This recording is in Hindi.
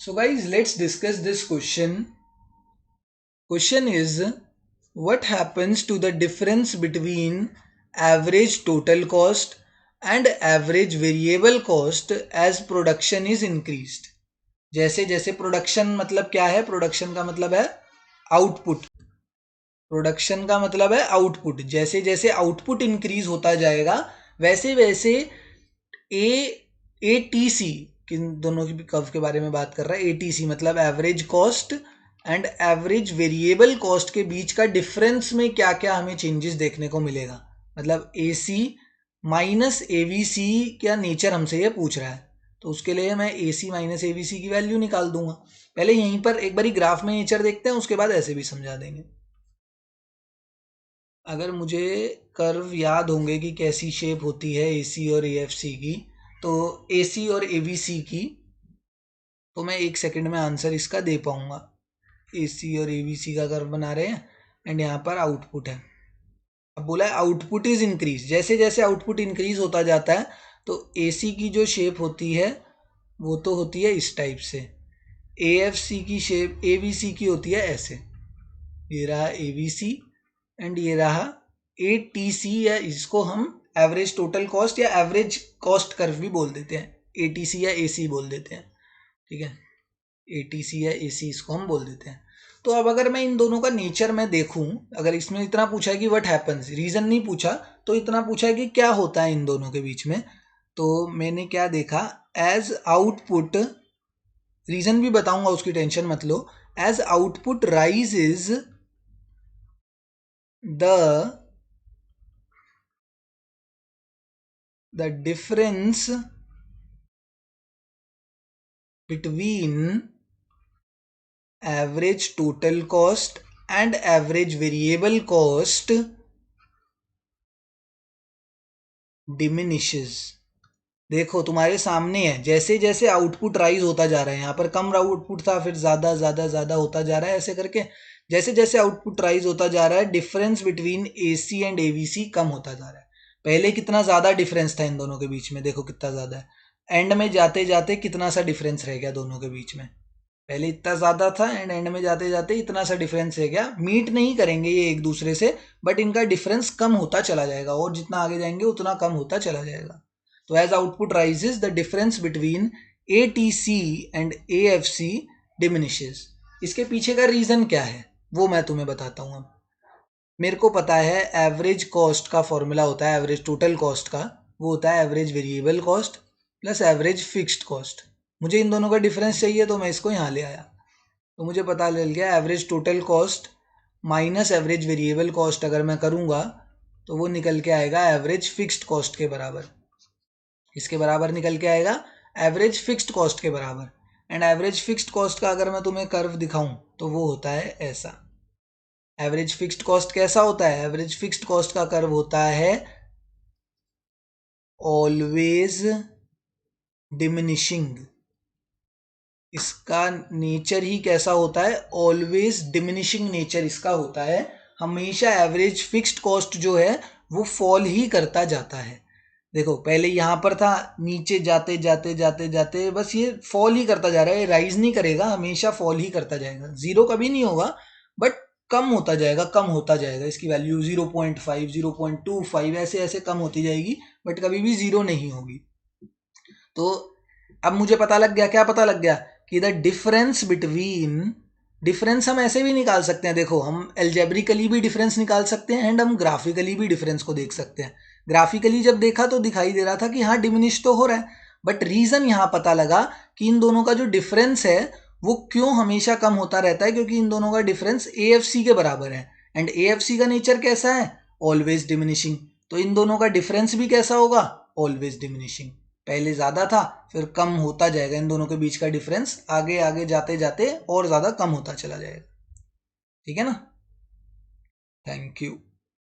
So guys, let's discuss this question. Question is, what happens to the difference between average total cost and average variable cost as production is increased? जैसे जैसे प्रोडक्शन मतलब क्या है? प्रोडक्शन का मतलब है आउटपुट। प्रोडक्शन का मतलब है आउटपुट। जैसे जैसे आउटपुट इंक्रीज होता जाएगा वैसे वैसे ए एटीसी, किन दोनों की कर्व के बारे में बात कर रहा है। एटीसी मतलब average cost and average variable cost के बीच का डिफरेंस में क्या क्या हमें चेंजेस देखने को मिलेगा। मतलब एसी माइनस एवीसी क्या नेचर हमसे ये पूछ रहा है, तो उसके लिए मैं एसी माइनस एवीसी की वैल्यू निकाल दूंगा। पहले यहीं पर एक बारी ग्राफ में नेचर देखते हैं, उसके बाद ऐसे भी समझा देंगे। अगर मुझे कर्व याद होंगे कि कैसी शेप होती है एसी और एएफसी की, तो एसी और एवीसी की, तो मैं 1 सेकंड में आंसर इसका दे पाऊंगा। एसी और एवीसी का कर्व बना रहे हैं एंड यहाँ पर आउटपुट है। अब बोला है आउटपुट इज इंक्रीज। जैसे जैसे आउटपुट इंक्रीज होता जाता है तो एसी की जो शेप होती है वो तो होती है इस टाइप से, एएफसी की शेप एवीसी की होती है ऐसे। ये रहा एवीसी एंड ये रहा एटीसी, या इसको हम एवरेज टोटल कॉस्ट या एवरेज कॉस्ट कर्व भी बोल देते हैं, एटीसी या एसी बोल देते हैं। ठीक है, एटीसी या एसी इसको हम बोल देते हैं। तो अब अगर मैं इन दोनों का नेचर में देखूं, अगर इसमें इतना पूछा है कि व्हाट हैपन्स, रीजन नहीं पूछा, तो इतना पूछा है कि क्या होता है इन दोनों के बीच में, तो मैंने क्या देखा, एज आउटपुट, रीजन भी बताऊंगा उसकी टेंशन मत लो। As output rises the difference between average total cost and average variable cost diminishes। देखो तुम्हारे सामने है, जैसे जैसे आउटपुट राइज होता जा रहा है, यहाँ पर कम आउटपुट था फिर ज्यादा ज्यादा ज्यादा होता जा रहा है, ऐसे करके जैसे जैसे आउटपुट राइज होता जा रहा है difference between AC and AVC कम होता जा रहा है। पहले कितना ज्यादा डिफरेंस था इन दोनों के बीच में, देखो कितना ज्यादा है। एंड में जाते जाते कितना सा डिफरेंस रह गया दोनों के बीच में, पहले इतना ज्यादा था एंड एंड में जाते जाते इतना सा डिफरेंस रह गया। मीट नहीं करेंगे ये एक दूसरे से, बट इनका डिफरेंस कम होता चला जाएगा, और जितना आगे जाएंगे उतना कम होता चला जाएगा। तो as output rises the difference between ATC and AFC diminishes. इसके पीछे का रीजन क्या है वो मैं तुम्हें बताता हूँ। अब मेरे को पता है एवरेज कॉस्ट का फॉर्मूला होता है, एवरेज टोटल कॉस्ट का वो होता है average variable cost plus average fixed cost. मुझे इन दोनों का डिफरेंस चाहिए तो मैं इसको यहाँ ले आया, तो मुझे पता चल गया average total cost minus average variable cost अगर मैं करूँगा तो वो निकल के आएगा एवरेज फिक्स्ड कॉस्ट के बराबर। इसके बराबर निकल के आएगा एवरेज फिक्स्ड कॉस्ट के बराबर। एंड एवरेज फिक्स्ड कॉस्ट का अगर मैं तुम्हें कर्व दिखाऊं तो वो होता है ऐसा। एवरेज फिक्स्ड कॉस्ट कैसा होता है? एवरेज फिक्स्ड कॉस्ट का कर्व होता है ऑलवेज डिमिनिशिंग। इसका नेचर ही कैसा होता है? ऑलवेज डिमिनिशिंग नेचर इसका होता है। हमेशा एवरेज फिक्स्ड कॉस्ट जो है वो फॉल ही करता जाता है। देखो पहले यहाँ पर था, नीचे जाते जाते जाते जाते बस ये फॉल ही करता जा रहा है, राइज नहीं करेगा, हमेशा फॉल ही करता जाएगा। जीरो कभी नहीं होगा बट कम होता जाएगा, कम होता जाएगा। इसकी वैल्यू 0.5 0.25 ऐसे ऐसे कम होती जाएगी, बट कभी भी जीरो नहीं होगी। तो अब मुझे पता लग गया, क्या पता लग गया कि द डिफरेंस बिटवीन, डिफरेंस हम ऐसे भी निकाल सकते हैं। देखो हम एल्जेब्रिकली भी डिफरेंस निकाल सकते हैं एंड हम ग्राफिकली भी डिफरेंस को देख सकते हैं। ग्राफिकली जब देखा तो दिखाई दे रहा था कि हाँ डिमिनिश तो हो रहा है, बट रीजन यहाँ पता लगा कि इन दोनों का जो डिफरेंस है वो क्यों हमेशा कम होता रहता है, क्योंकि इन दोनों का डिफरेंस एएफसी के बराबर है एंड एएफसी का नेचर कैसा है? Always diminishing. तो इन दोनों का डिफरेंस भी कैसा होगा? Always diminishing. पहले ज़्यादा था फिर कम होता जाएगा, इन दोनों के बीच का डिफरेंस आगे आगे जाते जाते और ज़्यादा कम होता चला जाएगा। ठीक है ना? Thank you.